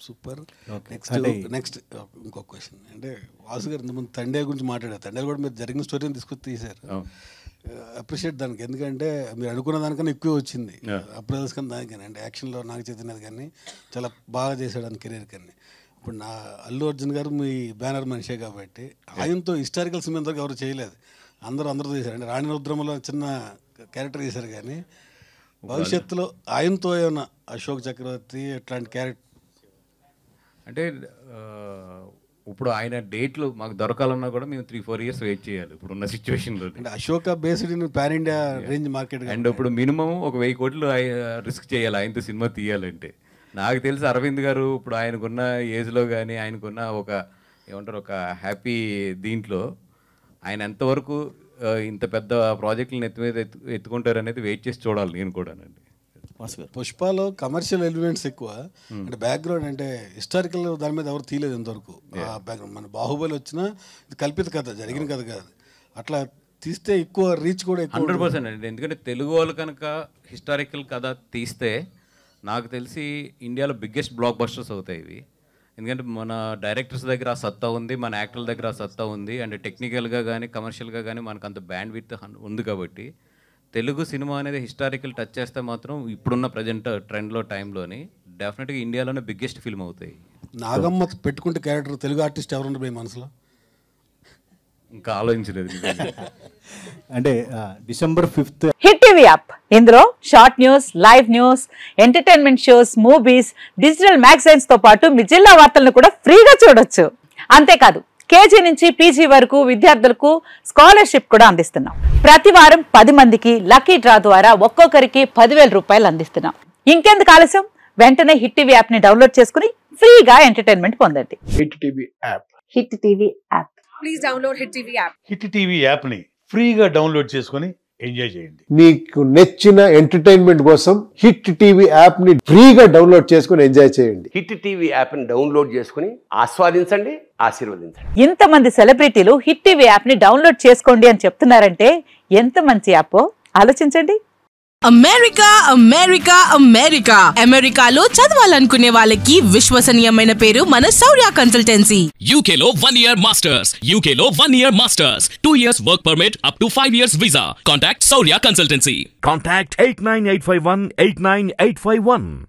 Super. Next ఇంకొక question అంటే వాసు గారు ఇంతకుముందు తండే గురించి మాట్లాడారు. తండే కూడా మీరు జరిగిన స్టోరీని తీసుకొచ్చి తీశారు. అప్రిషియేట్ దానికి, ఎందుకంటే మీరు అనుకున్న దానికన్నా ఎక్కువ వచ్చింది. అప్రైజల్స్ కానీ దానికని అంటే యాక్షన్లో నాగ చైతన్యది కానీ చాలా బాగా చేశాడు అని కెరీర్ కానీ. ఇప్పుడు నా అల్లు అర్జున్ గారు మీ బ్యానర్ మనిషే కాబట్టి ఆయనతో హిస్టారికల్ సినిమా ఇంతవరకు ఎవరు చేయలేదు. అందరూ చేశారు. అంటే రాణి రుద్రమలో చిన్న క్యారెక్టర్ చేశారు కానీ భవిష్యత్తులో ఆయనతో ఏమన్నా అశోక్ చక్రవర్తి ఇట్లాంటి క్యారెక్టర్ అంటే ఇప్పుడు ఆయన డేట్లు మాకు దొరకాలన్నా కూడా మేము 3-4 years వెయిట్ చేయాలి ఇప్పుడున్న సిచ్యువేషన్లో. అంటే Ashoka based in pan India range market and ఇప్పుడు మినిమం ఒక 1000 కోట్లు రిస్క్ చేయాలి ఆయనతో సినిమా తీయాలంటే. నాకు తెలిసి అరవింద్ గారు ఇప్పుడు ఆయనకున్న ఏజ్లో కానీ ఆయనకున్న ఒక ఏమంటారు ఒక హ్యాపీ దీంట్లో ఆయన ఎంతవరకు ఇంత పెద్ద ప్రాజెక్టులను ఎత్తుకుంటారు అనేది వెయిట్ చేసి చూడాలి నేను కూడానండి. పుష్పలో కమర్షియల్ ఎలిమెంట్స్ ఎక్కువ, అంటే బ్యాక్గ్రౌండ్ అంటే హిస్టారికల్ దాని మీద ఎవరు తీయలేదు ఇంతవరకు. బ్యాక్గ్రౌండ్ మన బాహుబలి వచ్చినా ఇది కల్పిత కథ, జరిగిన కథ కాదు. అట్లా తీస్తే ఎక్కువ రీచ్ కూడా ఎక్కువ 100% అండి. ఎందుకంటే తెలుగు వాళ్ళు కనుక హిస్టారికల్ కథ తీస్తే నాకు తెలిసి ఇండియాలో బిగ్గెస్ట్ బ్లాక్ బస్టర్స్ అవుతాయి ఇవి. ఎందుకంటే మన డైరెక్టర్స్ దగ్గర ఆ సత్తా ఉంది, మన యాక్టర్ల దగ్గర ఆ సత్తా ఉంది, అండ్ టెక్నికల్గా కానీ కమర్షియల్గా కానీ మనకు అంత బ్యాండ్ విడ్త్ ఉంది. కాబట్టి తెలుగు సినిమా అనేది హిస్టారికల్ టచ్ చేస్తే మాత్రం ఇప్పుడున్న ప్రజెంట్ ట్రెండ్లో టైంలోని డెఫినెట్గా ఇండియాలోనే బిగ్గెస్ట్ ఫిల్మ్ అవుతాయి. నాగమ్మ పెట్టుకుంటే క్యారెక్టర్ తెలుగు ఆర్టిస్ట్ ఎవరుంటారు మీ మనసులో? ఇంకా ఆలోచించలేదు. అంటే December 5th hit TV app, ఇందులో short news, live news, entertainment shows, movies, digital magazines తో పాటు మీ జిల్లా వార్తలను కూడా ఫ్రీగా చూడొచ్చు. అంతేకాదు కేజీ నుంచి పీజీ వరకు విద్యార్థులకు స్కాలర్షిప్ కూడా అందిస్తున్నాం. ప్రతి వారం 10 మందికి లక్కీ డ్రా ద్వారా ఒక్కొక్కరికి 10,000 రూపాయలు అందిస్తున్నాం. ఇంకెందుకు ఆలస్యం, వెంటనే హిట్ టీవీ యాప్ ని డౌన్లోడ్ చేసుకుని ఫ్రీగా ఎంటర్టైన్మెంట్ పొందండి. Hit TV app. Hit TV app. Please download hit TV app. Hit TV app ని ఫ్రీగా డౌన్లోడ్ చేసుకొని ఎంజాయ్ చేయండి. మీకు నచ్చిన ఎంటర్టైన్మెంట్ కోసం హిట్ టీవీ యాప్ ని ఫ్రీగా డౌన్లోడ్ చేసుకొని ఎంజాయ్ చేయండి. హిట్ టీవీ యాప్ ని డౌన్లోడ్ చేసుకుని ఆస్వాదించండి, ఆశీర్వదించండి. ఇంతమంది సెలబ్రిటీలు హిట్ టీవీ యాప్ ని డౌన్లోడ్ చేసుకోండి అని చెప్తున్నారంటే ఎంత మంచి యాప్ ఆలోచించండి. అమెరికా అమెరికా అమెరికా అమెరికాలో చదవాలనుకునే వాళ్ళకి విశ్వసనీయమైన పేరు మన శౌర్య కన్సల్టెన్సీ. UK లో 1 year masters, UK లో 1 year masters, 2 years work permit up to 5 years visa. Contact Saurya Consultancy. Contact 89851 89851.